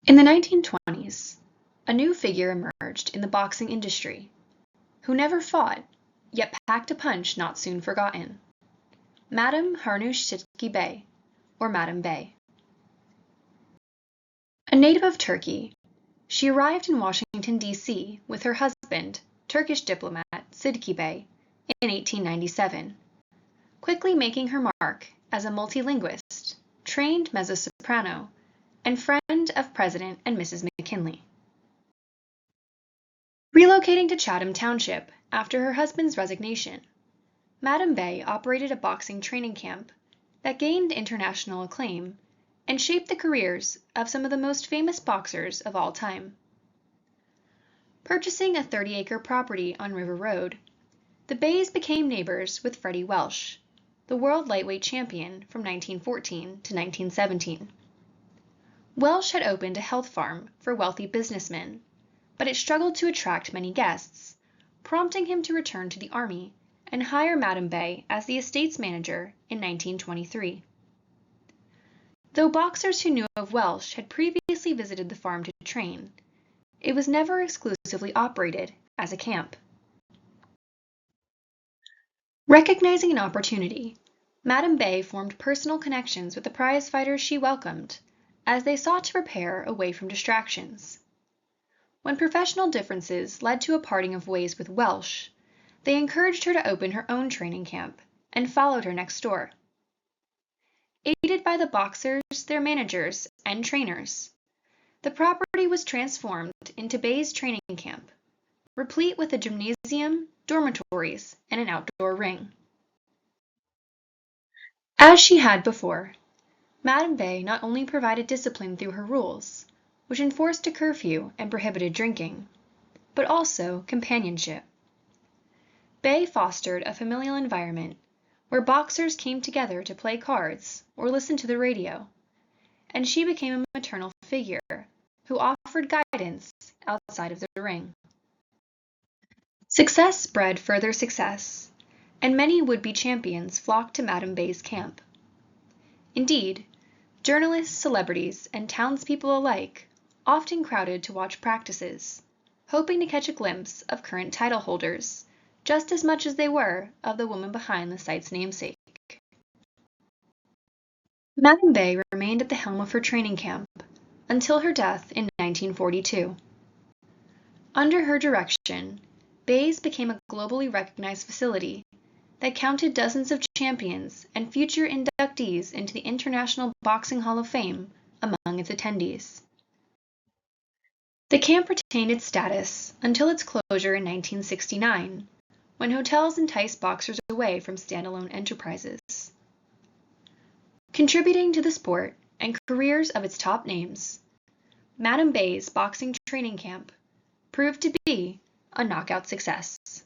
In the 1920s, a new figure emerged in the boxing industry, who never fought, yet packed a punch not soon forgotten. Madam Hranoush Sidky Bey, or Madam Bey. A native of Turkey, she arrived in Washington, D.C. with her husband, Turkish diplomat Sidky Bey, in 1897, quickly making her mark as a multilinguist, trained mezzo-soprano, and friend of President and Mrs. McKinley. Relocating to Chatham Township after her husband's resignation, Madam Bey operated a boxing training camp that gained international acclaim and shaped the careers of some of the most famous boxers of all time. Purchasing a 30-acre property on River Road, the Beys became neighbors with Freddie Welsh, the world lightweight champion from 1914 to 1917. Welsh had opened a health farm for wealthy businessmen, but it struggled to attract many guests, prompting him to return to the Army and hire Madam Bey as the estate's manager in 1923. Though boxers who knew of Welsh had previously visited the farm to train, it was never exclusively operated as a camp. Recognizing an opportunity, Madam Bey formed personal connections with the prize fighters she welcomed as they sought to prepare away from distractions. When professional differences led to a parting of ways with Welsh, they encouraged her to open her own training camp and followed her next door. Aided by the boxers, their managers, and trainers, the property was transformed into Bey's training camp, replete with a gymnasium, dormitories, and an outdoor ring. As she had before, Madam Bey not only provided discipline through her rules, which enforced a curfew and prohibited drinking, but also companionship. Bey fostered a familial environment where boxers came together to play cards or listen to the radio, and she became a maternal figure who offered guidance outside of the ring. Success bred further success, and many would-be champions flocked to Madam Bey's camp. Indeed, journalists, celebrities, and townspeople alike often crowded to watch practices, hoping to catch a glimpse of current title holders, just as much as they were of the woman behind the site's namesake. Madam Bey remained at the helm of her training camp until her death in 1942. Under her direction, Bey's became a globally recognized facility that counted dozens of champions and future inductees into the International Boxing Hall of Fame among its attendees. The camp retained its status until its closure in 1969, when hotels enticed boxers away from standalone enterprises. Contributing to the sport and careers of its top names, Madam Bey's boxing training camp proved to be a knockout success.